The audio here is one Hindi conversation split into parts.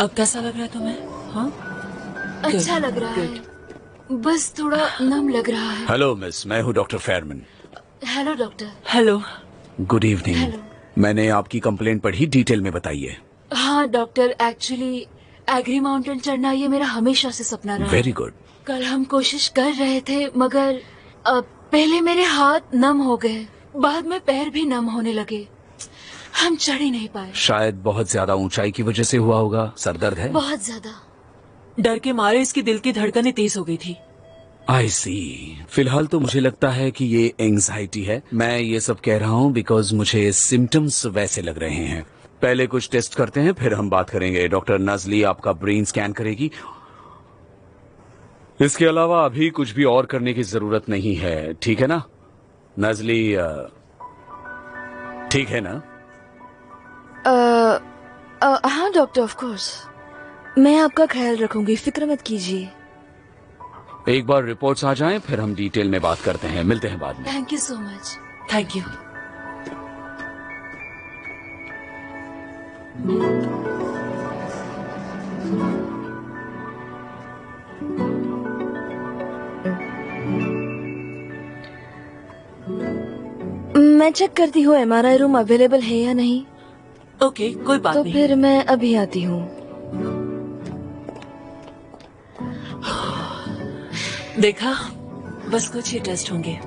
अब कैसा लग रहा है तुम्हें? हाँ, अच्छा लग रहा है, बस थोड़ा नम लग रहा है। हेलो मिस, मैं हूँ doctor Fairman. Hello doctor. Hello. Good evening. Hello. मैंने आपकी कंप्लेंट पढ़ी, डिटेल में बताइए। हाँ डॉक्टर, एक्चुअली एग्री माउंटेन चढ़ना ये मेरा हमेशा से सपना रहा है। Very good. कल हम कोशिश कर रहे थे मगर पहले मेरे हाथ नम हो गए, बाद में पैर भी नम होने लगे, हम चढ़ ही नहीं पाए। शायद बहुत ज्यादा ऊंचाई की वजह से हुआ होगा। सर दर्द है? बहुत ज्यादा। डर के मारे इसकी दिल की धड़कनें तेज हो गई थी। आई सी। फिलहाल तो मुझे लगता है कि ये एंजाइटी है। मैं ये सब कह रहा हूँ बिकॉज मुझे सिम्टम्स वैसे लग रहे हैं। पहले कुछ टेस्ट करते हैं, फिर हम बात करेंगे। डॉक्टर नाजली आपका ब्रेन स्कैन करेगी। इसके अलावा अभी कुछ भी और करने की जरूरत नहीं है, ठीक है ना नाजली? ठीक है ना? हाँ डॉक्टर, ऑफ कोर्स मैं आपका ख्याल रखूंगी, फिक्र मत कीजिए। एक बार रिपोर्ट्स आ जाएं, फिर हम डिटेल में बात करते हैं। मिलते हैं बाद में। Thank you so much. Thank you. मैं चेक करती हूँ MRI रूम अवेलेबल है या नहीं। ओके, कोई बात तो नहीं। फिर मैं अभी आती हूँ। देखा, बस कुछ ही टेस्ट होंगे।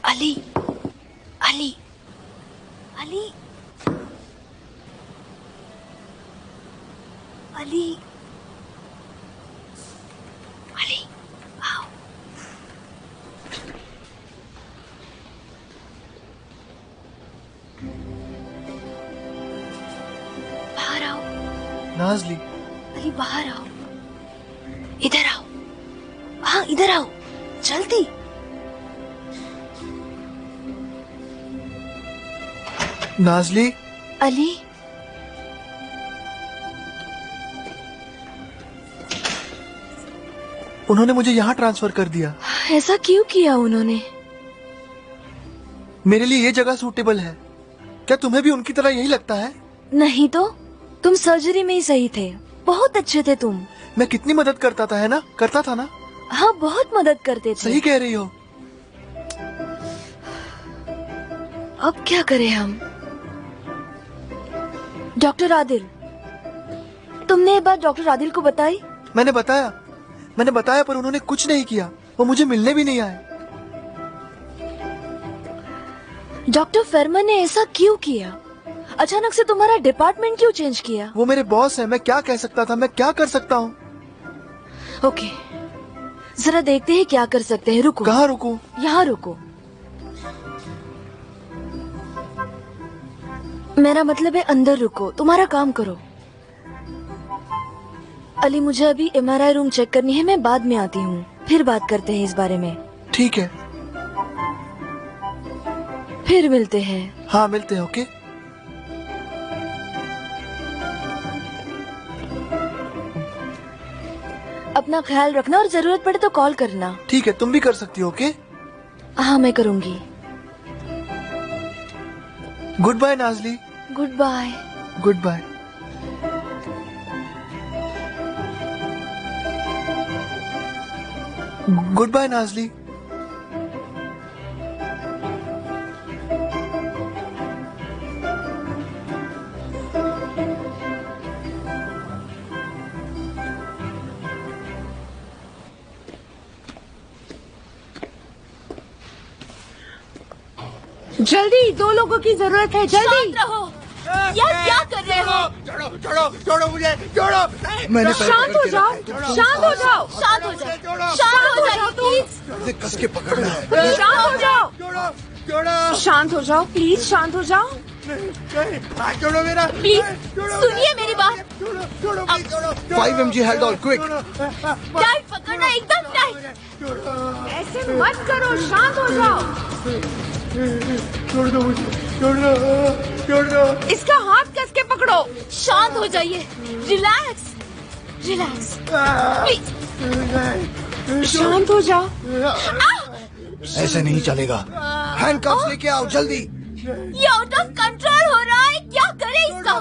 अली, अली, अली, अली, अली, आओ। बाहर आओ। नाजली, अली बाहर आओ, इधर आओ। हाँ इधर आओ, जल्दी। नाजली, अली, उन्होंने मुझे यहाँ ट्रांसफर कर दिया। ऐसा क्यों किया उन्होंने? मेरे लिए ये जगह सूटेबल है। क्या तुम्हें भी उनकी तरह यही लगता है? नहीं तो, तुम सर्जरी में ही सही थे, बहुत अच्छे थे तुम। मैं कितनी मदद करता था, है ना? करता था ना? हाँ बहुत मदद करते थे। सही कह रही हो। अब क्या करें हम? डॉक्टर आदिल, तुमने ये बात डॉक्टर आदिल को बताई? मैंने बताया पर उन्होंने कुछ नहीं किया। वो मुझे मिलने भी नहीं आए। डॉक्टर फेरमैन ने ऐसा क्यों किया? अचानक से तुम्हारा डिपार्टमेंट क्यों चेंज किया? वो मेरे बॉस है, मैं क्या कह सकता था? मैं क्या कर सकता हूँ? ओके, जरा देखते हैं क्या कर सकते हैं। रुको। कहाँ रुको? यहाँ रुको। मेरा मतलब है अंदर रुको, तुम्हारा काम करो। अली, मुझे अभी MRI रूम चेक करनी है, मैं बाद में आती हूँ, फिर बात करते हैं इस बारे में। ठीक है, फिर मिलते हैं। हाँ मिलते हैं। ओके। अपना ख्याल रखना और जरूरत पड़े तो कॉल करना। ठीक है, तुम भी कर सकती हो। ओके। हाँ मैं करूँगी। Goodbye Nazli. Goodbye. Goodbye. Goodbye Nazli. जल्दी, 2 लोगों की जरूरत है, जल्दी। शांत रहो। यार क्या कर रहे हो? छोड़ो मुझे, छोड़ो। मैंने शांत हो जाओ, शांत हो जाओ, शांत हो जाओ, शांत हो जाओ प्लीज। कस के पकड़ना है। शांत हो जाओ, छोड़ो। शांत हो जाओ, प्लीज शांत हो जाओ। छोड़ो मेरा। प्लीज सुनिए मेरी बात। छोड़ो। छोड़ो प्लीज छोड़ो 5 mg हेल्डॉल क्विक। टाइट पकड़ना, एकदम टाइट। ऐसे मत करो, शांत हो जाओ। छोड़ दो मुझे, छोड़ दो, छोड़ दो। इसका हाथ कस के पकड़ो। शांत हो जाइए, रिलैक्स रिलैक्स प्लीज। शांत हो जाओ। ऐसे नहीं चलेगा, हैंडकफ्स लेके आओ जल्दी। ये आउट ऑफ कंट्रोल हो रहा है, क्या करे इसका?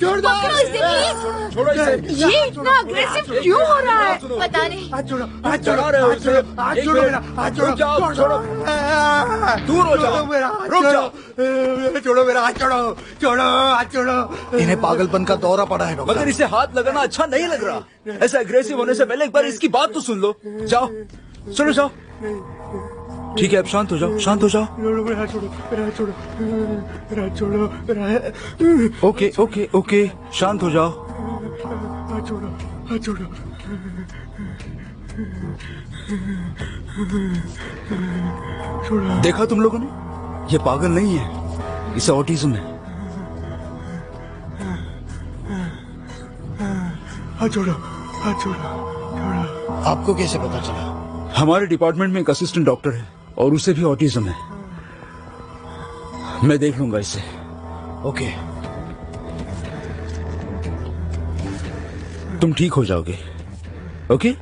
छोड़ दो, पकड़ो इसे प्लीज। छोड़ो इसे। ये इतना अग्रेसिव क्यों हो रहा है? पता नहीं। हाथ छोड़ो, हाथ छोड़ो, हाथ छोड़ो, हाथ छोड़ो मेरा, हाथ छोड़ो, छोड़ो, दूर हो जाओ, मेरा हाथ छोड़ो, छोड़ो मेरा हाथ छोड़ो, छोड़ो हाथ छोड़ो। इन्हें पागलपन का दौरा पड़ा है डॉक्टर। मगर इसे हाथ लगाना अच्छा नहीं लग रहा। ऐसा एग्रेसिव होने से पहले एक बार इसकी बात तो सुन लो। जाओ, सुनो जाओ। ठीक है, अब शांत हो जाओ, शांत हो जाओ। छोड़ो मेरा हाथ छोड़ो, मेरा हाथ छोड़ो, मेरा हाथ छोड़ो, मेरा हाथ। ओके ओके ओके, शांत हो जाओ। हाथ छोड़ो, हाथ छोड़ो। छोड़ो। देखा तुम लोगों ने, ये पागल नहीं है, इसे ऑटिज्म है। हाथ छोड़ो, हाथ छोड़ो, छोड़ो। आपको कैसे पता चला? हमारे डिपार्टमेंट में एक असिस्टेंट डॉक्टर है और उसे भी ऑटिज्म है। मैं देख लूंगा इसे। ओके। तुम ठीक हो जाओगे, ओके?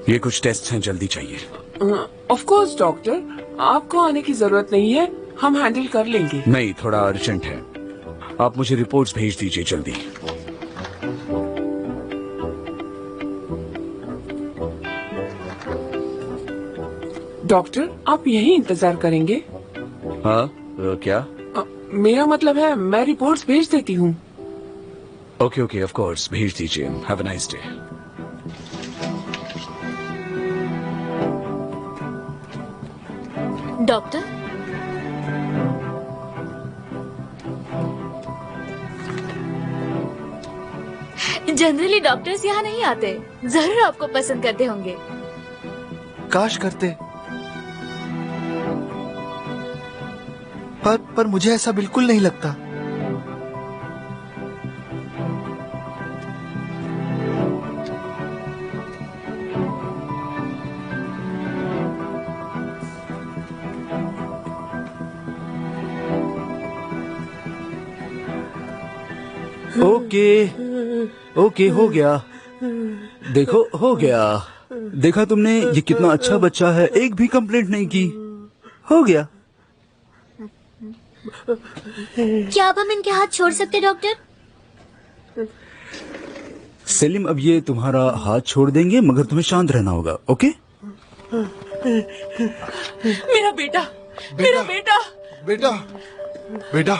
ये कुछ टेस्ट हैं, जल्दी चाहिए। ऑफ कोर्स डॉक्टर, आपको आने की जरूरत नहीं है, हम हैंडल कर लेंगे। नहीं, थोड़ा अर्जेंट है। आप मुझे रिपोर्ट्स भेज दीजिए जल्दी। डॉक्टर, आप यहीं इंतजार करेंगे? हाँ, क्या? मेरा मतलब है, मैं रिपोर्ट्स भेज देती हूँ। ओके ओके, ऑफ कोर्स, भेज दीजिए। Have a nice day. Doctor, generally doctors यहाँ नहीं आते। जरूर आपको पसंद करते होंगे। काश करते, पर मुझे ऐसा बिल्कुल नहीं लगता। ओके ओके, हो गया। देखो, हो गया। देखा तुमने, ये कितना अच्छा बच्चा है, एक भी कंप्लेंट नहीं की। हो गया। क्या अब हम इनके हाथ छोड़ सकते डॉक्टर? सेलिम, अब ये तुम्हारा हाथ छोड़ देंगे, मगर तुम्हें शांत रहना होगा, ओके? मेरा बेटा, मेरा बेटा। बेटा, बेटा,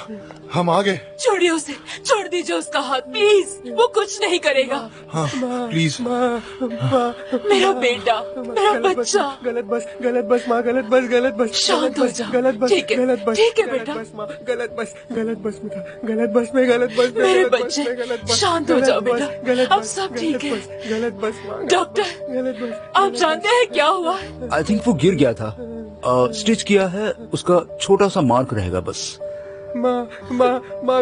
हम आ गए। छोड़िए उसे, छोड़ दीजिए उसका हाथ प्लीज, वो कुछ नहीं करेगा। हाँ प्लीज। मेरा बेटा, मेरा बच्चा। गलत बस, गलत बस माँ, गलत बस, गलत बस। शांत हो जाओ। गलत बस, ठीक है, गलत बस, ठीक है गलत बेटा। बस माँ, गलत बस, गलत बस में था, गलत बस में, गलत बस में, मेरे गलत बस बच्चे, में, गलत बस, शांत हो गलत जाओ बस, बेटा, गलत अब बस, सब ठीक गलत है। बस, गलत बस माँ, गलत डॉक्टर, बस, गलत बस। आप जानते हैं क्या हुआ? आई थिंक वो गिर गया था। स्टिच किया है, उसका छोटा सा मार्क रहेगा बस। माँ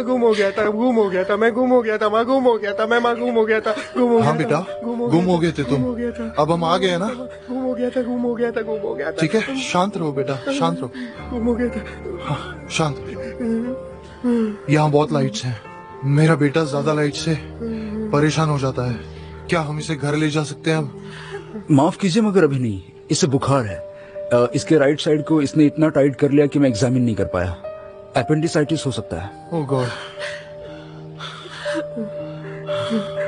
गुम हो गया था, गुम हो गया था, मैं गुम हो गया था, माँ गुम हो गया था, मैं माँ गुम हो गया था, गुम हो गया था। हाँ बेटा, गुम हो गए थे तुम। गुम हो गया था। अब हम आ गए ना। गुम हो गया था, गुम हो गया था, गुम हो गया था। ठीक है, शांत रहो बेटा, शांत रहो। गुम हो गया था। हाँ, शांत रहो। यहाँ बहुत लाइट्स हैं। मेरा बेटा ज्यादा लाइट से परेशान हो जाता है। क्या हम इसे घर ले जा सकते हैं अब? माफ कीजिए, मगर अभी नहीं। इसे बुखार है। इसके राइट साइड को इसने इतना टाइट कर लिया कि मैं एग्जामिन नहीं कर पाया। एपेंडिसाइटिस हो सकता है। ओह गॉड।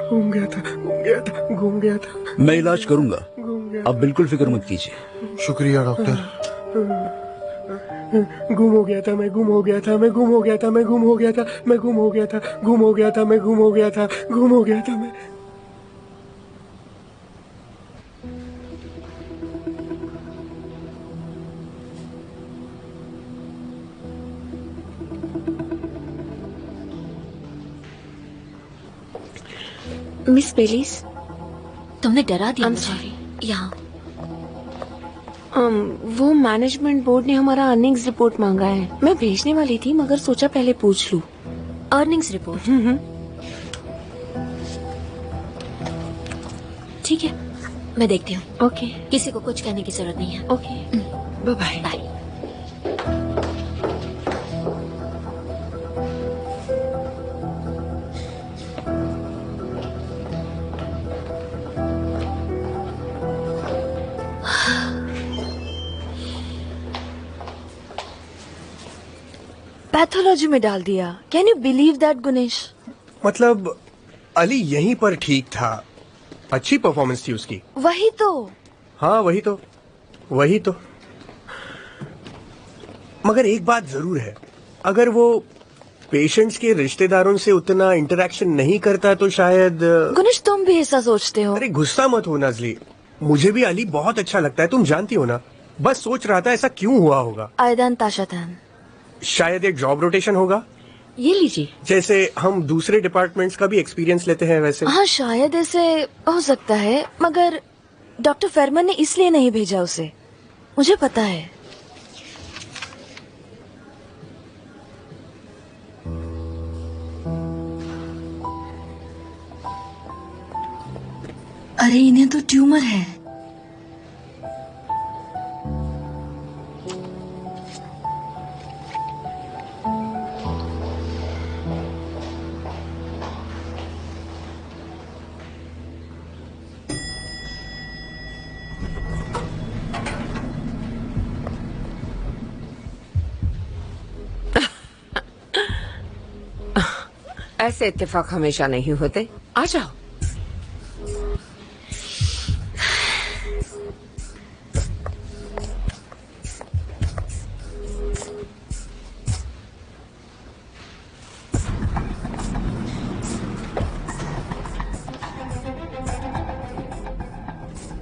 घूम गया था, घूम गया था, घूम गया था, मैं इलाज करूंगा, घूम गया। आप बिल्कुल फिक्र मत कीजिए। शुक्रिया डॉक्टर। गुम हो गया था, मैं गुम हो गया था, मैं गुम हो गया था, मैं गुम हो गया था, मैं गुम हो गया था, गुम हो गया था, मैं गुम हो गया था, गुम हो गया था मैं। मिस बेलीज, तुमने डरा दिया I'm मुझे। sorry. यहाँ वो मैनेजमेंट बोर्ड ने हमारा अर्निंग्स रिपोर्ट मांगा है। मैं भेजने वाली थी मगर सोचा पहले पूछ लूं। Earnings report. ठीक है, मैं देखती हूँ। ओके किसी को कुछ कहने की जरूरत नहीं है। Okay, bye bye. Bye. Pathology में डाल दिया। Can you believe that Gunesh? मतलब अली यहीं पर ठीक था, अच्छी परफॉर्मेंस थी उसकी। वही तो। हाँ वही तो। मगर एक बात जरूर है, अगर वो पेशेंट्स के रिश्तेदारों से उतना इंटरेक्शन नहीं करता तो शायद। गुनेश तुम भी ऐसा सोचते हो? अरे गुस्सा मत हो नाज़ली, मुझे भी अली बहुत अच्छा लगता है, तुम जानती हो ना। बस सोच रहा था ऐसा क्यों हुआ होगा। आयदान ताशातान। शायद एक जॉब रोटेशन होगा, ये लीजिए। जैसे हम दूसरे डिपार्टमेंट्स का भी एक्सपीरियंस लेते हैं वैसे। हाँ शायद ऐसे हो सकता है, मगर डॉक्टर फेरमन ने इसलिए नहीं भेजा उसे, मुझे पता है। अरे इन्हें तो ट्यूमर है। ऐसे इत्तेफाक हमेशा नहीं होते। आ जाओ।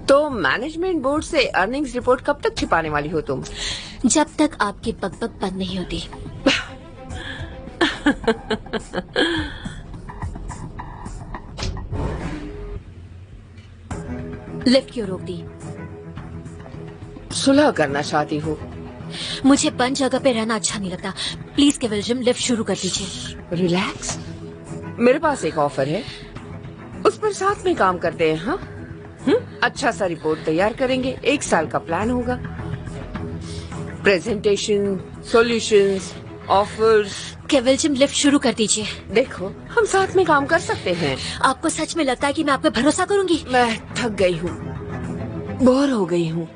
तो मैनेजमेंट बोर्ड से अर्निंग्स रिपोर्ट कब तक छिपाने वाली हो तुम? जब तक आपकी बकबक बंद नहीं होती। लिफ्ट क्यों रोक दी? सुलह करना चाहती हो? मुझे बंद जगह पे रहना अच्छा नहीं लगता। प्लीज केवलजम लिफ्ट शुरू कर दीजिए। रिलैक्स, मेरे पास एक ऑफर है, उस पर साथ में काम करते हैं। हाँ अच्छा सा रिपोर्ट तैयार करेंगे, 1 साल का प्लान होगा, प्रेजेंटेशन, सॉल्यूशंस, ऑफर्स। केवलजम लिफ्ट शुरू कर दीजिए। देखो हम साथ में काम कर सकते हैं। आपको सच में लगता है कि मैं आप पे भरोसा करूंगी? मैं थक गई हूँ, बोर हो गई हूँ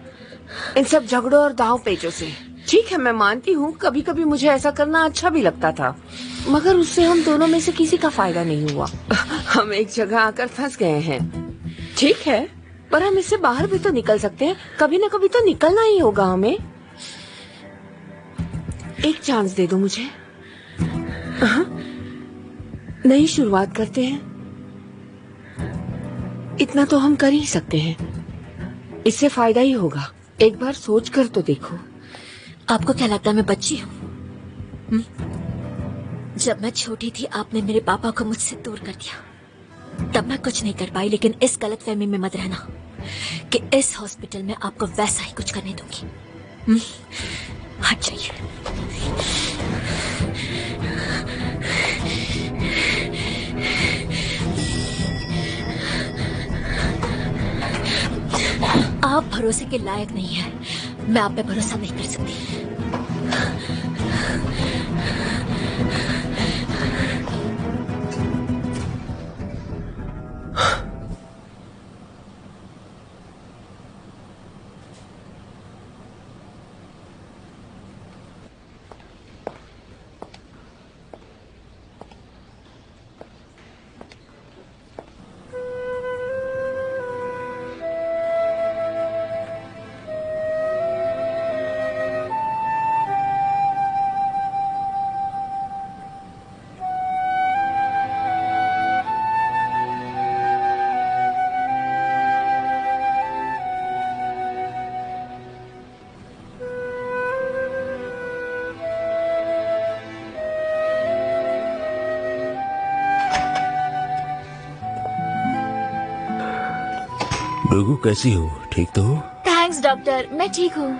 इन सब झगड़ों और दाव पेचों से। ठीक है मैं मानती हूँ कभी कभी मुझे ऐसा करना अच्छा भी लगता था, मगर उससे हम दोनों में से किसी का फायदा नहीं हुआ। हम एक जगह आकर फंस गए हैं। ठीक है पर हम इससे बाहर भी तो निकल सकते हैं, कभी न कभी तो निकलना ही होगा हमें। एक चांस दे दो मुझे। नई शुरुआत करते हैं, इतना तो हम कर ही सकते हैं, इससे फायदा ही होगा। एक बार सोच कर तो देखो। आपको क्या लगता है मैं बच्ची हूँ? जब मैं छोटी थी आपने मेरे पापा को मुझसे दूर कर दिया, तब मैं कुछ नहीं कर पाई। लेकिन इस गलतफहमी में मत रहना कि इस हॉस्पिटल में आपको वैसा ही कुछ करने दूंगी। हट जाइए। आप भरोसे के लायक नहीं हैं। मैं आप पे भरोसा नहीं कर सकती। भृगु कैसी हो? ठीक तो हो? थैंक्स डॉक्टर, मैं ठीक हूँ।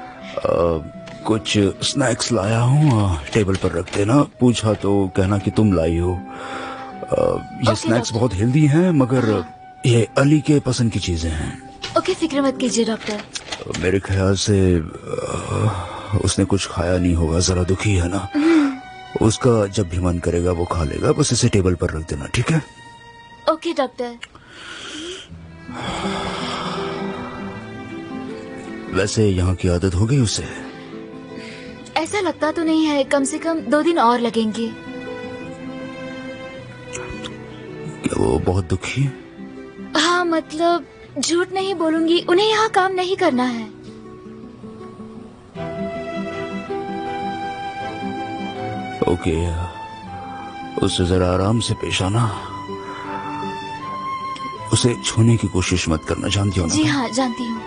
कुछ स्नैक्स लाया हूँ, टेबल पर रख देना। पूछा तो कहना कि तुम लाई हो। ये स्नैक्स बहुत हेल्दी हैं, मगर ये अली के पसंद की चीजें हैं। ओके, फिक्र मत कीजिए डॉक्टर। मेरे ख्याल से उसने कुछ खाया नहीं होगा, जरा दुखी है ना। उसका जब भी मन करेगा वो खा लेगा, बस इसे टेबल पर रख देना, ठीक है? Okay doctor. वैसे यहाँ की आदत हो गई उसे? ऐसा लगता तो नहीं है, कम से कम 2 दिन और लगेंगे। क्या वो बहुत दुखी है? हाँ, मतलब झूठ नहीं बोलूंगी, उन्हें यहाँ काम नहीं करना है। ओके, उससे जरा आराम से पेश आना। उसे छूने की कोशिश मत करना, जानती हो ना? जी हाँ, जानती हूँ।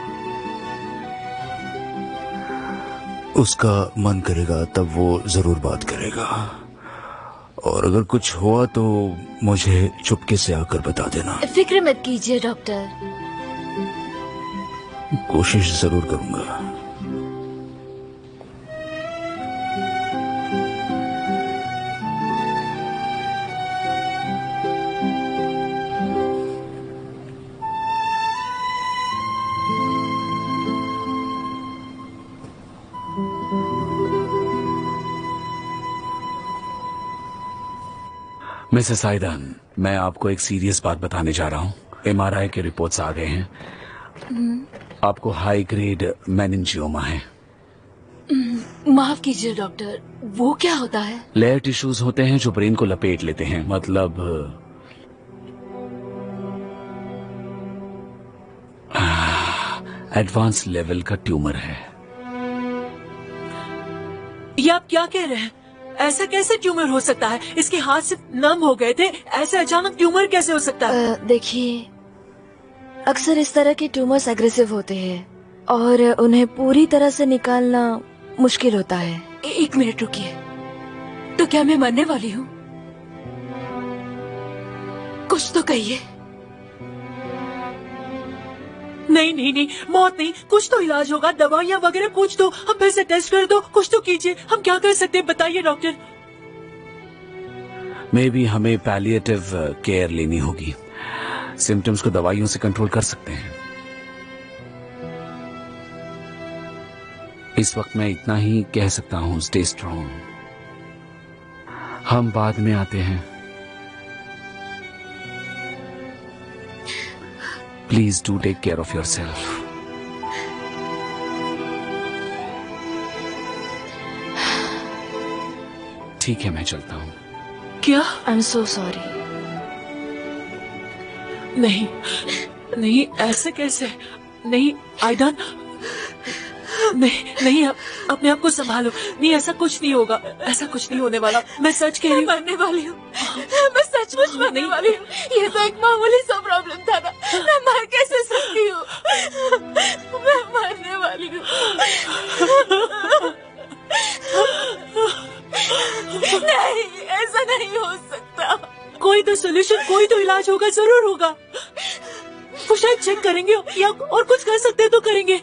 उसका मन करेगा तब वो जरूर बात करेगा, और अगर कुछ हुआ तो मुझे चुपके से आकर बता देना। फिक्र मत कीजिए डॉक्टर। कोशिश जरूर करूंगा। मिसेस आयदान, मैं आपको एक सीरियस बात बताने जा रहा हूँ। MRI के रिपोर्ट्स आ गए हैं। आपको हाई ग्रेड मेनिंजियोमा है। माफ कीजिए डॉक्टर, वो क्या होता है? लेयर टिश्यूज होते हैं जो ब्रेन को लपेट लेते हैं, मतलब एडवांस लेवल का ट्यूमर है। ये आप क्या कह रहे हैं? ऐसा कैसे ट्यूमर हो सकता है? इसके हाथ से नम हो गए थे, ऐसे अचानक ट्यूमर कैसे हो सकता है? देखिए, अक्सर इस तरह के ट्यूमर्स एग्रेसिव होते हैं और उन्हें पूरी तरह से निकालना मुश्किल होता है। एक मिनट रुकिए, तो क्या मैं मरने वाली हूँ? कुछ तो कहिए। नहीं नहीं नहीं, मौत नहीं, कुछ तो इलाज होगा, दवाइयाँ वगैरह कुछ तो। हम फिर से टेस्ट कर दो, कुछ तो कीजिए। हम क्या कर सकते हैं बताइए डॉक्टर। मे बी हमें पैलिएटिव केयर लेनी होगी। सिम्टम्स को दवाइयों से कंट्रोल कर सकते हैं। इस वक्त मैं इतना ही कह सकता हूँ, स्टे स्ट्रॉन्ग। हम बाद में आते हैं। Please do take care of yourself. ठीक है, मैं चलता हूँ। क्या? I am so sorry. नहीं नहीं, ऐसे कैसे? नहीं आयदान, नहीं नहीं, आप अपने आप को संभालो। नहीं, ऐसा कुछ नहीं होगा, ऐसा कुछ नहीं होने वाला। मैं सच कह रही हूँ। मरने वाली हूँ, मैं सचमुच मरने वाली हूँ। ये तो एक मामूली सा प्रॉब्लम था ना, मैं मर कैसे सकती हूँ? मैं मरने वाली हूँ। नहीं, ऐसा नहीं हो सकता। कोई तो सोल्यूशन, कोई तो इलाज होगा, जरूर होगा। वो शायद चेक करेंगे या और कुछ कर सकते हैं तो करेंगे।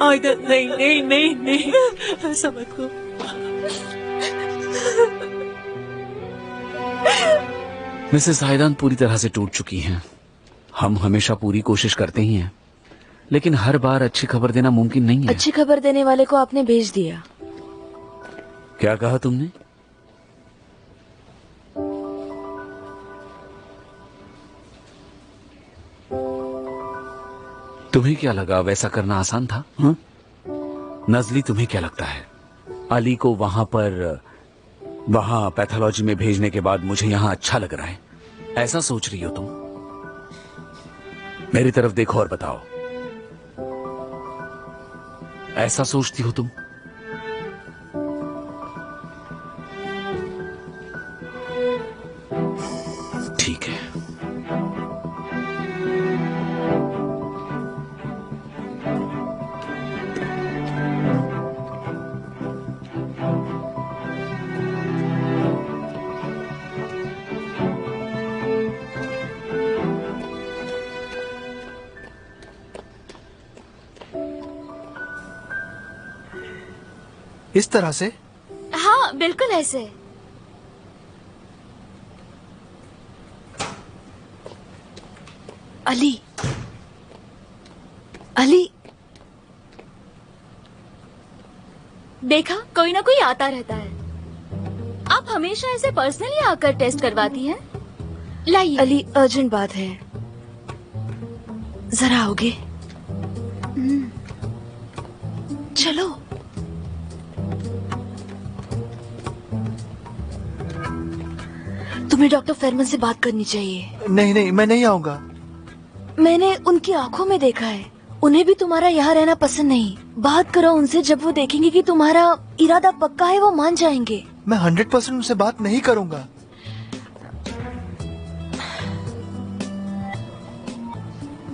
आयदान, नहीं नहीं नहीं नहीं, ऐसा मत करो। मिसेस आयदान पूरी तरह से टूट चुकी हैं। हम हमेशा पूरी कोशिश करते ही हैं, लेकिन हर बार अच्छी खबर देना मुमकिन नहीं है। अच्छी खबर देने वाले को आपने भेज दिया। क्या कहा तुमने? तुम्हें क्या लगा वैसा करना आसान था? हाँ? नजली, तुम्हें क्या लगता है अली को वहां पैथोलॉजी में भेजने के बाद मुझे यहां अच्छा लग रहा है? ऐसा सोच रही हो तुम? मेरी तरफ देखो और बताओ, ऐसा सोचती हो तुम? ठीक है। इस तरह से? हाँ बिल्कुल ऐसे। अली, अली, देखा, कोई ना कोई आता रहता है। आप हमेशा ऐसे पर्सनली आकर टेस्ट करवाती हैं? लाइए। अली, अर्जेंट बात है, जरा आओगे? चलो। तुम्हें डॉक्टर फेरमन से बात करनी चाहिए। नहीं नहीं, मैं नहीं आऊंगा। मैंने उनकी आंखों में देखा है, उन्हें भी तुम्हारा यहाँ रहना पसंद नहीं। बात करो उनसे, जब वो देखेंगे कि तुम्हारा इरादा पक्का है वो मान जाएंगे। मैं 100% उनसे बात नहीं करूंगा।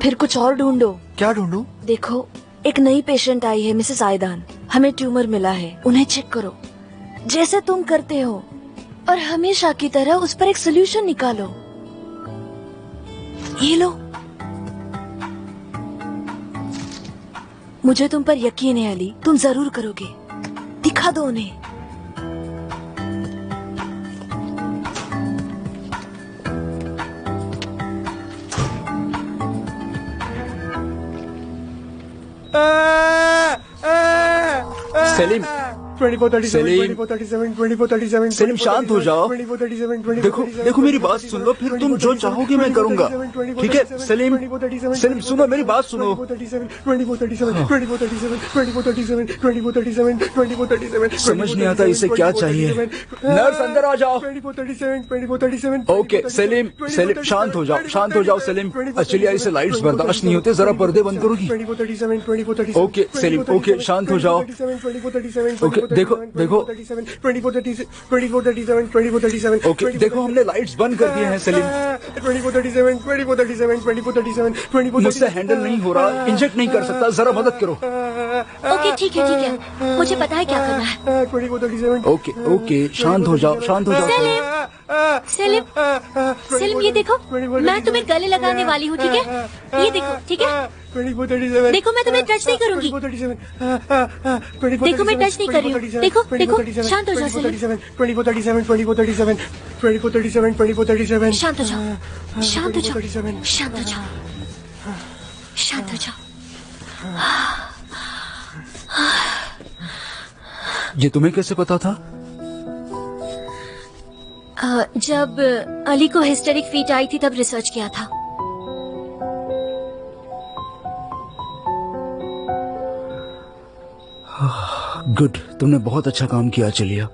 फिर कुछ और ढूंढो। क्या ढूंढूं? देखो, एक नई पेशेंट आई है, मिसेस आयदान। हमें ट्यूमर मिला है, उन्हें चेक करो जैसे तुम करते हो, और हमेशा की तरह उस पर एक सोल्यूशन निकालो। ये लो। मुझे तुम पर यकीन है अली, तुम जरूर करोगे। दिखा दो उन्हें। सलीम, सलीम शांत हो जाओ। देखो देखो, मेरी बात सुन लो, फिर तुम जो चाहोगे मैं करूंगा, ठीक है? सलीम, सलीम सुनो, मेरी बात सुनो। समझ नहीं आता इसे क्या चाहिए। नर्स अंदर आ जाओ। ओके सलीम, सलीम शांत हो जाओ, शांत हो जाओ सलीम। एक्चुअली ऐसे लाइट्स बर्दाश्त नहीं होते, जरा पर्दे बंद करोगी? ओके सलीम, ओके शांत हो जाओ। ओके देखो देखो, ओके देखो, हमने लाइट्स बंद कर दिए हैं सलीम। मुझसे हैंडल नहीं हो रहा, इंजेक्ट नहीं कर सकता, जरा मदद करो। ओके ठीक है, ठीक है, मुझे पता है क्या करना है। ओके ओके, शांत हो जाओ, शांत हो जाओ। सलीम, सलीम ये देखो, मैं तुम्हें गले लगाने वाली हूँ, ठीक है? ये देखो, ठीक है? देखो मैं तुम्हें टच नहीं करूंगी। देखो मैं टच नहीं कर रही हूँ। देखो देखो, शांत हो जाओ सलीम। शांत हो जाओ, शांत हो जाओ, शांत हो जाओ, शांत हो जाओ। ये तुम्हें कैसे पता था? जब अली को हिस्टेरिक फीट आई थी तब रिसर्च किया था। गुड, तुमने बहुत अच्छा काम किया चलिया।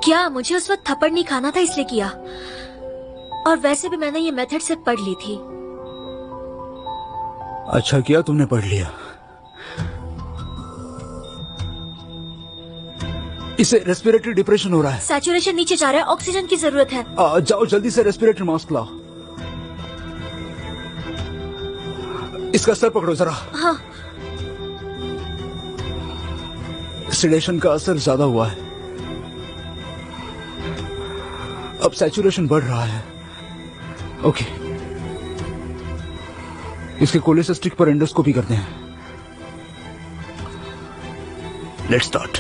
क्या मुझे उस वक्त थप्पड़ नहीं खाना था इसलिए किया, और वैसे भी मैंने ये मेथड से पढ़ ली थी। अच्छा किया तुमने पढ़ लिया। इसे रेस्पिरेटरी डिप्रेशन हो रहा है। सैचुरेशन नीचे जा रहा है, ऑक्सीजन की जरूरत है। जाओ जल्दी से रेस्पिरेटरी मास्क लाओ। इसका सर पकड़ो जरा। हाँ। सिडेशन का असर ज्यादा हुआ है, अब सैचुरेशन बढ़ रहा है। ओके, इसके कोलेसिस्टिक पर एंडोस्कोपी करते हैं। Let's start.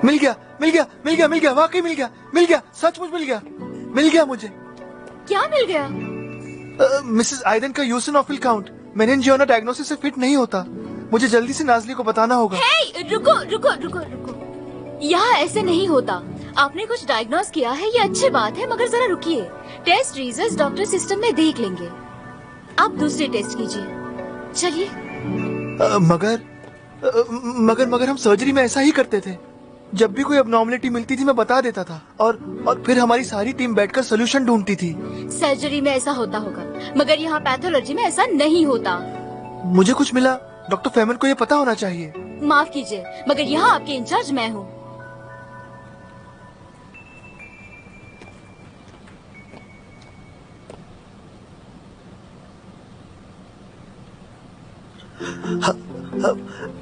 मिल गया, मिल गया, मिल गया, मिल गया, वाकई मिल गया, मिल गया, सचमुच मिल गया, मिल गया मुझे। क्या मिल गया? मिसेस आयदन का यूसिनोफिल काउंट मेनिंजियोमा डायग्नोसिस से फिट नहीं होता। मुझे जल्दी से नाजली को बताना होगा। हे, रुको रुको रुको रुको, यहाँ ऐसे नहीं होता। आपने कुछ डायग्नोस किया है, ये अच्छी बात है, मगर जरा रुकिए। टेस्ट रिजल्ट्स डॉक्टर सिस्टम में देख लेंगे। आप दूसरे टेस्ट कीजिए, चलिए। मगर हम सर्जरी में ऐसा ही करते थे। जब भी कोई अबनॉर्मलिटी मिलती थी मैं बता देता था, और फिर हमारी सारी टीम बैठकर सोल्यूशन ढूंढती थी। सर्जरी में ऐसा होता होगा, मगर यहाँ पैथोलॉजी में ऐसा नहीं होता। मुझे कुछ मिला, डॉक्टर फेमन को ये पता होना चाहिए। माफ कीजिए, मगर यहाँ आपके इंचार्ज मैं हूँ।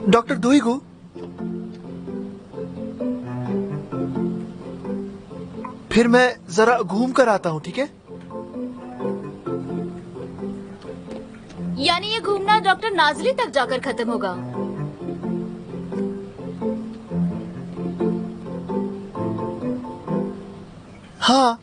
डॉक्टर दुईगु, फिर मैं जरा घूम कर आता हूँ, ठीक है? यानी ये घूमना डॉक्टर नाजली तक जाकर खत्म होगा? हाँ।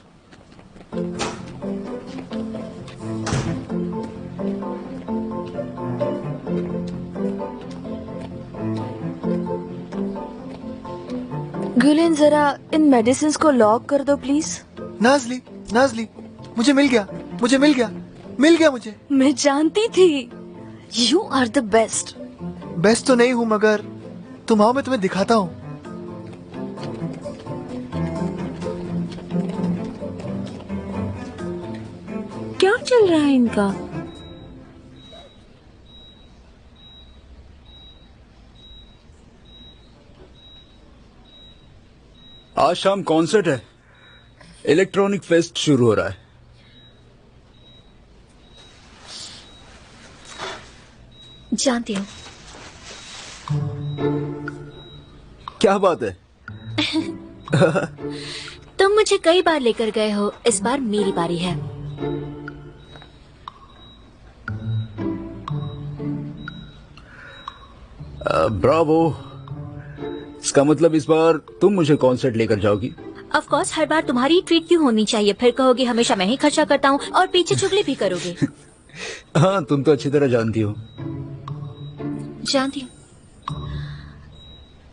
गुलिन, जरा इन मेडिसिन को लॉक कर दो प्लीज। नाजली, नाजली, मुझे मिल गया, मुझे मिल गया, मिल गया मुझे। मैं जानती थी। You are the best. Best तो नहीं हूँ, मगर तुम आओ, मैं तुम्हें दिखाता हूँ। क्या चल रहा है इनका? आज शाम कॉन्सर्ट है, इलेक्ट्रॉनिक फेस्ट शुरू हो रहा है। जानती हूँ। क्या बात है? तुम मुझे कई बार लेकर गए हो, इस बार मेरी बारी है। ब्रावो। इसका मतलब इस बार तुम मुझे कॉन्सर्ट लेकर जाओगी? ऑफ कोर्स, हर बार तुम्हारी ट्रीट क्यों होनी चाहिए? फिर कहोगे हमेशा मैं ही खर्चा करता हूँ और पीछे चुगली भी करोगे। हाँ, तुम तो अच्छी तरह जानती हो। जानती हूँ।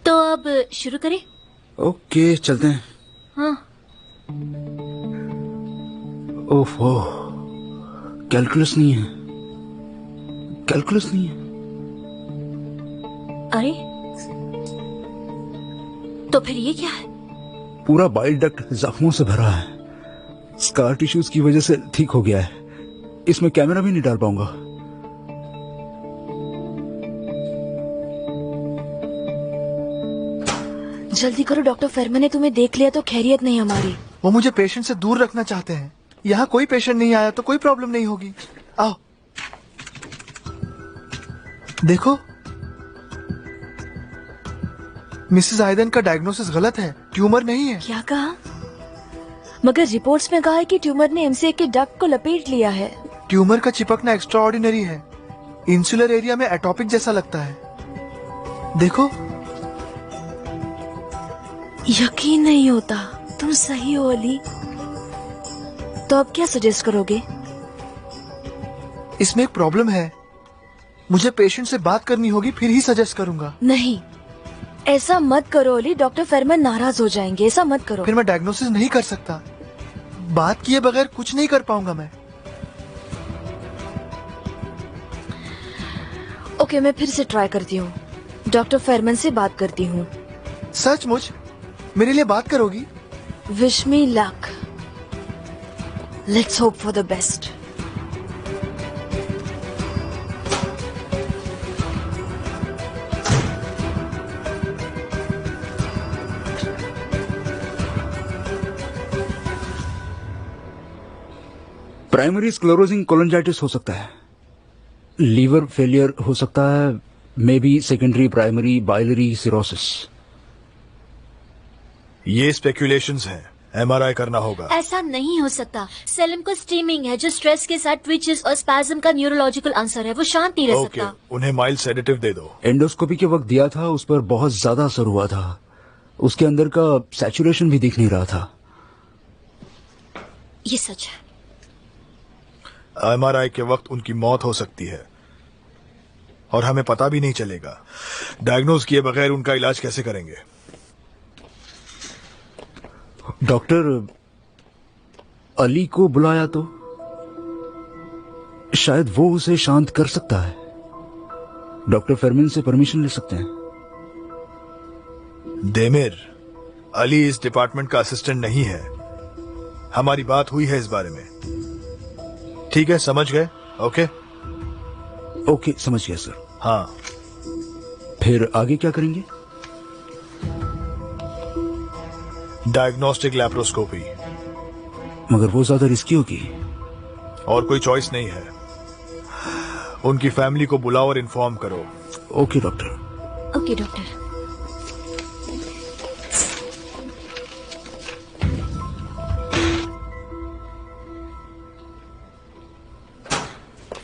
तो अब शुरू करें? ओके, चलते हैं। हाँ। ओफो, कैलकुलस नहीं है, कैलकुलस नहीं है। अरे, तो फिर ये क्या है? पूरा बाइल डक्ट जख्मों से भरा है। स्कार टिश्यूज की वजह से ठीक हो गया है। इसमें कैमरा भी नहीं डाल पाऊंगा। जल्दी करो, डॉक्टर फेरमन ने तुम्हें देख लिया तो खैरियत नहीं हमारी। वो मुझे पेशेंट से दूर रखना चाहते हैं। यहाँ कोई पेशेंट नहीं आया तो कोई प्रॉब्लम नहीं होगी। आओ, देखो, मिसेस आयदन का डायग्नोसिस गलत है, ट्यूमर नहीं है। क्या कहा? मगर रिपोर्ट्स में कहा है कि ट्यूमर ने एमसीए के डक्ट को लपेट लिया है। ट्यूमर का चिपकना एक्स्ट्रा ऑर्डिनरी है। इंसुलर एरिया में एटोपिक जैसा लगता है। देखो, यकीन नहीं होता। तुम सही हो अली। तो अब क्या सजेस्ट करोगे? इसमें एक प्रॉब्लम है। मुझे पेशेंट से बात करनी होगी, फिर ही सजेस्ट करूंगा। नहीं, ऐसा मत करो अली, डॉक्टर फेरमन नाराज हो जाएंगे। ऐसा मत करो। फिर मैं डायग्नोसिस नहीं कर सकता। बात किए बगैर कुछ नहीं कर पाऊंगा मैं। ओके, मैं फिर से ट्राई करती हूँ। डॉक्टर फेरमन से बात करती हूँ। सचमुच मेरे लिए बात करोगी? Wish me luck. Let's hope for the best. Primary sclerosing cholangitis हो सकता है, लीवर फेलियर हो सकता है, maybe secondary primary biliary cirrhosis. ये स्पेकुलेशंस हैं, एमआरआई करना होगा। ऐसा नहीं हो सकता। सेलिम को स्ट्रीमिंग है, जो स्ट्रेस के साथ ट्विचेस और स्पैज्म का न्यूरोलॉजिकल आंसर है। वो शांत नहीं रह सकता। उन्हें माइल्ड सेडेटिव दे दो। एंडोस्कोपी के वक्त दिया था, उस पर बहुत ज्यादा असर हुआ था। उसके अंदर का सैचुरेशन भी दिख नहीं रहा था। ये सच है। एमआरआई के वक्त उनकी मौत हो सकती है और हमें पता भी नहीं चलेगा। डायग्नोज किए बगैर उनका इलाज कैसे करेंगे? डॉक्टर अली को बुलाया तो शायद वो उसे शांत कर सकता है। डॉक्टर फेरमन से परमिशन ले सकते हैं। देमिर, अली इस डिपार्टमेंट का असिस्टेंट नहीं है। हमारी बात हुई है इस बारे में। ठीक है, समझ गए? ओके ओके, समझ गया सर। हाँ, फिर आगे क्या करेंगे? Diagnostic laparoscopy. मगर वो ज्यादा रिस्की होगी। और कोई चॉइस नहीं है। उनकी फैमिली को बुलाओ और इन्फॉर्म करो। Okay doctor. Okay doctor.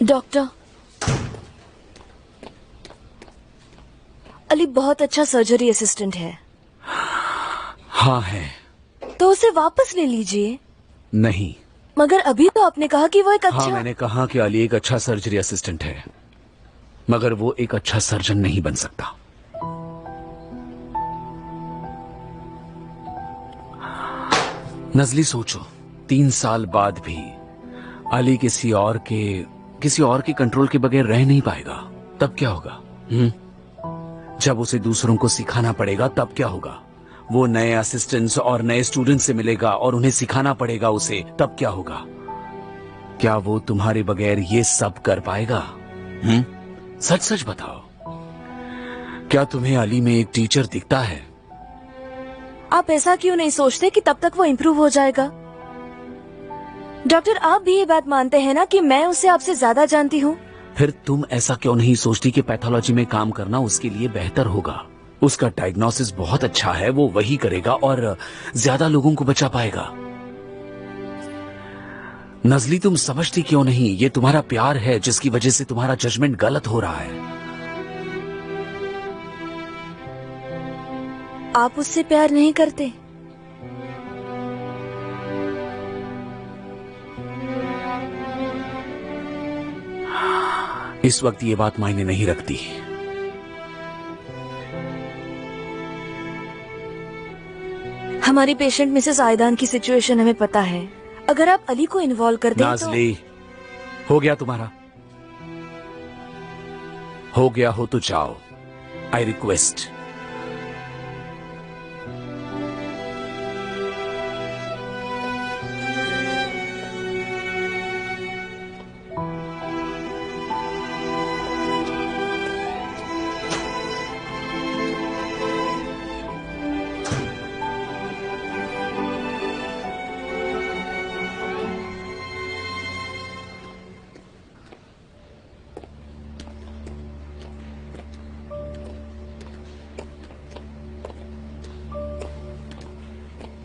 Doctor, Ali बहुत अच्छा सर्जरी असिस्टेंट है। हाँ है। तो उसे वापस ले लीजिए। नहीं। मगर अभी तो आपने कहा कि वो एक अच्छा। हाँ, मैंने कहा कि अली एक अच्छा सर्जरी असिस्टेंट है, मगर वो एक अच्छा सर्जन नहीं बन सकता। नजली सोचो, 3 साल बाद भी अली किसी और के कंट्रोल के बगैर रह नहीं पाएगा। तब क्या होगा? जब उसे दूसरों को सिखाना पड़ेगा तब क्या होगा? वो नए असिस्टेंट्स और नए स्टूडेंट से मिलेगा और उन्हें सिखाना पड़ेगा उसे, तब क्या होगा? क्या वो तुम्हारे बगैर ये सब कर पाएगा? सच सच बताओ, क्या तुम्हें अली में एक टीचर दिखता है? आप ऐसा क्यों नहीं सोचते कि तब तक वो इम्प्रूव हो जाएगा? डॉक्टर, आप भी ये बात मानते हैं ना कि मैं उसे आपसे ज्यादा जानती हूँ? फिर तुम ऐसा क्यों नहीं सोचती कि पैथोलॉजी में काम करना उसके लिए बेहतर होगा? उसका डायग्नोसिस बहुत अच्छा है, वो वही करेगा और ज्यादा लोगों को बचा पाएगा। नजली, तुम समझती क्यों नहीं? ये तुम्हारा प्यार है जिसकी वजह से तुम्हारा जजमेंट गलत हो रहा है। आप उससे प्यार नहीं करते? इस वक्त ये बात मायने नहीं रखती। हमारी पेशेंट मिसेस आयदान की सिचुएशन हमें पता है। अगर आप अली को इन्वॉल्व कर दें नाज़ली, हो गया तुम्हारा? हो गया हो तो जाओ। I request.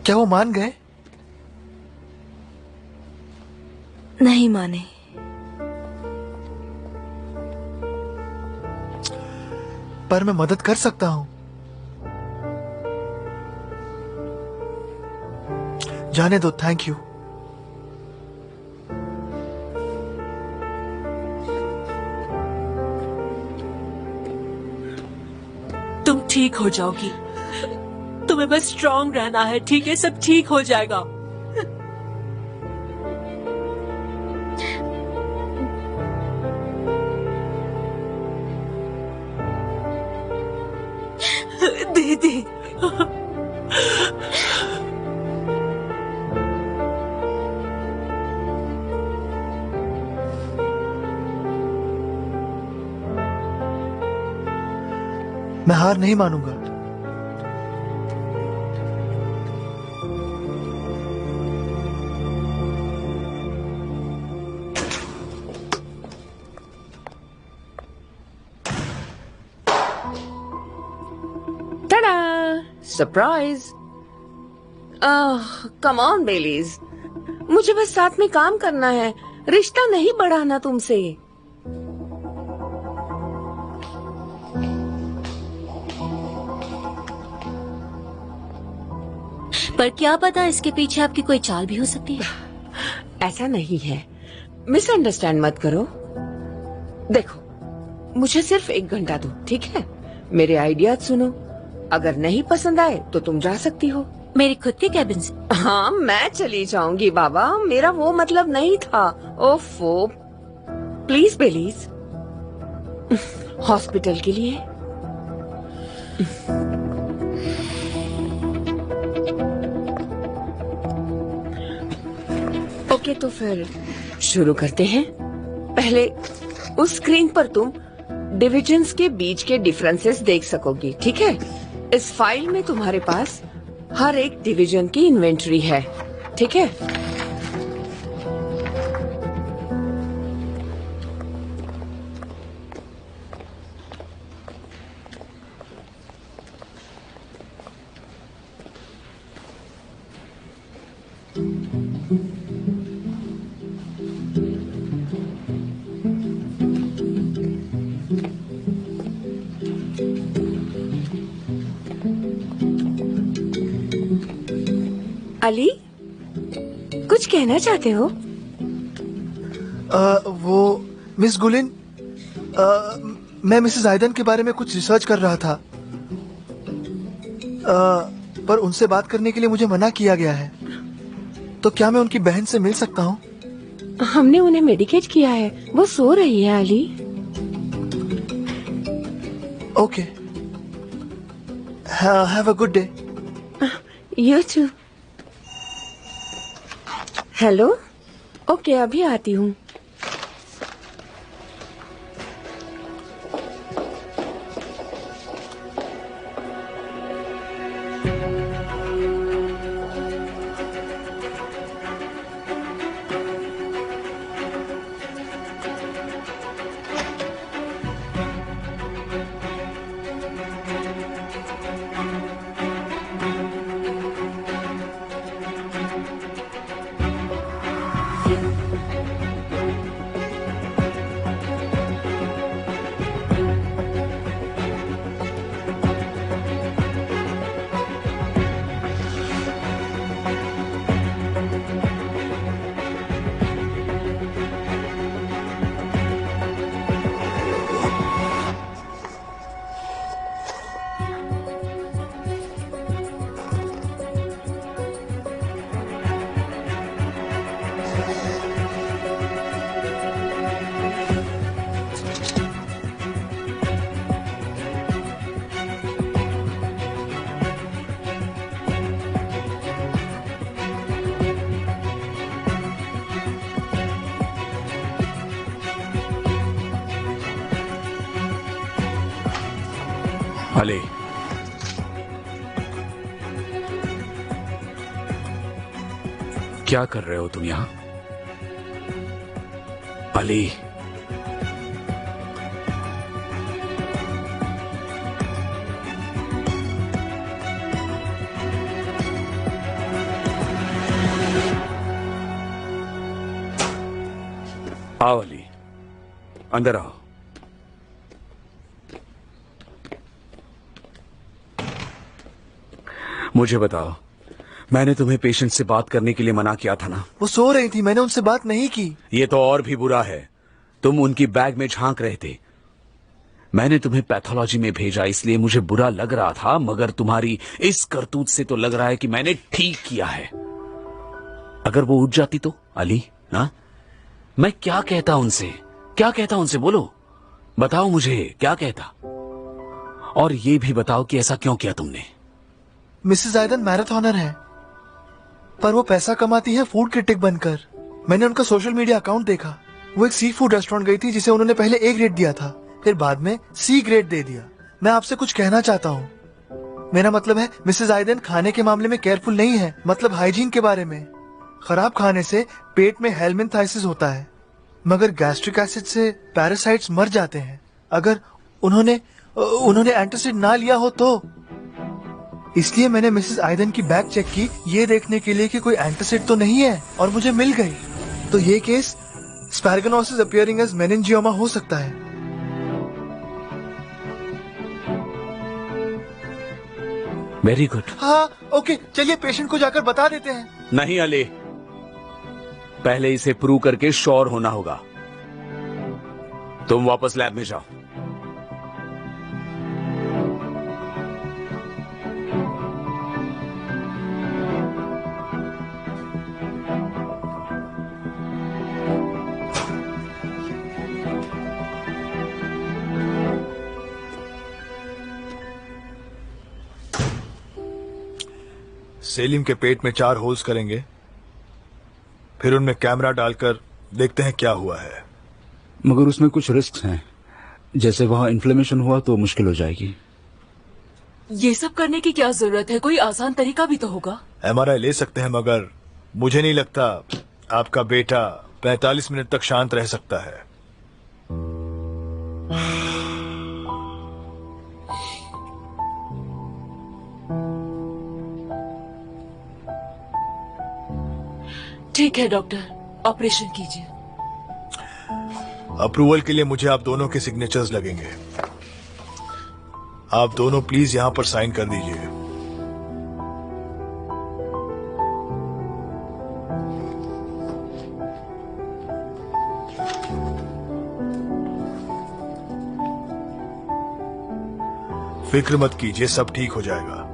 क्या वो मान गए? नहीं माने। पर मैं मदद कर सकता हूं। जाने दो, थैंक यू। तुम ठीक हो जाओगी। तुम्हें बस स्ट्रांग रहना है, ठीक है? सब ठीक हो जाएगा। दीदी, मैं हार नहीं मानूंगा। सरप्राइज! कम ऑन बेलीज, मुझे बस साथ में काम करना है, रिश्ता नहीं बढ़ाना तुमसे। पर क्या पता इसके पीछे आपकी कोई चाल भी हो सकती है। ऐसा नहीं है, मिसअंडरस्टैंड मत करो। देखो, मुझे सिर्फ 1 घंटा दो, ठीक है? मेरे आइडियाज सुनो, अगर नहीं पसंद आए तो तुम जा सकती हो। मेरी खुद के कैबिन से? हाँ, मैं चली जाऊंगी बाबा, मेरा वो मतलब नहीं था। ओफो, प्लीज बेलीज, हॉस्पिटल के लिए। ओके, तो फिर शुरू करते हैं। पहले उस स्क्रीन पर तुम डिविजन्स के बीच के डिफरेंसेस देख सकोगी, ठीक है? इस फाइल में तुम्हारे पास हर एक डिवीजन की इन्वेंटरी है, ठीक है? कहना चाहते हो? वो मिस गुलिन, मैं मिसेस आयदन के बारे में कुछ रिसर्च कर रहा था, पर उनसे बात करने के लिए मुझे मना किया गया है। तो क्या मैं उनकी बहन से मिल सकता हूँ? हमने उन्हें मेडिकेट किया है, वो सो रही है Ali. Okay, have a good day. You too. Hello, okay अभी आती हूँ। अली, क्या कर रहे हो तुम यहां? अली, आओ अली, अंदर आओ। मुझे बताओ, मैंने तुम्हें पेशेंट से बात करने के लिए मना किया था ना? वो सो रही थी, मैंने उनसे बात नहीं की। ये तो और भी बुरा है, तुम उनकी बैग में झांक रहे थे। मैंने तुम्हें पैथोलॉजी में भेजा इसलिए मुझे बुरा लग रहा था, मगर तुम्हारी इस करतूत से तो लग रहा है कि मैंने ठीक किया है। अगर वो उठ जाती तो अली, ना मैं क्या कहता उनसे, क्या कहता उनसे? बोलो, बताओ मुझे क्या कहता। और ये भी बताओ कि ऐसा क्यों किया तुमने? मिसेस आयदन मैराथनर है, पर वो पैसा कमाती है फूड क्रिटिक बनकर। मैंने उनका सोशल मीडिया अकाउंट देखा। वो एक सी फूड रेस्टोरेंट गई थी जिसे उन्होंने पहले A ग्रेड दिया था, फिर बाद में C ग्रेड दे दिया। मैं आपसे कुछ कहना चाहता हूँ। मेरा मतलब है मिसेस आयदन खाने के मामले में केयरफुल नहीं है, मतलब हाइजीन के बारे में। खराब खाने से पेट में हेलमिंथाइसिस होता है, मगर गैस्ट्रिक एसिड से पैरासाइट्स मर जाते हैं। अगर उन्होंने एंटासिड ना लिया हो तो। इसलिए मैंने मिसेस आयदन की बैग चेक की, ये देखने के लिए कि कोई एंटासिड तो नहीं है, और मुझे मिल गई। तो ये केस स्पैरगनोसिस अपीयरिंग एज मेनिंजियोमा हो सकता है। Very good. हाँ, ओके, चलिए पेशेंट को जाकर बता देते हैं। नहीं अली, पहले इसे प्रूव करके श्योर होना होगा। तुम वापस लैब में जाओ। सेलिम के पेट में 4 होल्स करेंगे, फिर उनमें कैमरा डालकर देखते हैं क्या हुआ है। मगर उसमें कुछ रिस्क हैं, जैसे वहां इन्फ्लेमेशन हुआ तो मुश्किल हो जाएगी। ये सब करने की क्या जरूरत है? कोई आसान तरीका भी तो होगा। MRI ले सकते हैं, मगर मुझे नहीं लगता आपका बेटा 45 मिनट तक शांत रह सकता है। ठीक है डॉक्टर, ऑपरेशन कीजिए। अप्रूवल के लिए मुझे आप दोनों के सिग्नेचर्स लगेंगे। आप दोनों प्लीज यहां पर साइन कर दीजिए। फिक्र मत कीजिए, सब ठीक हो जाएगा।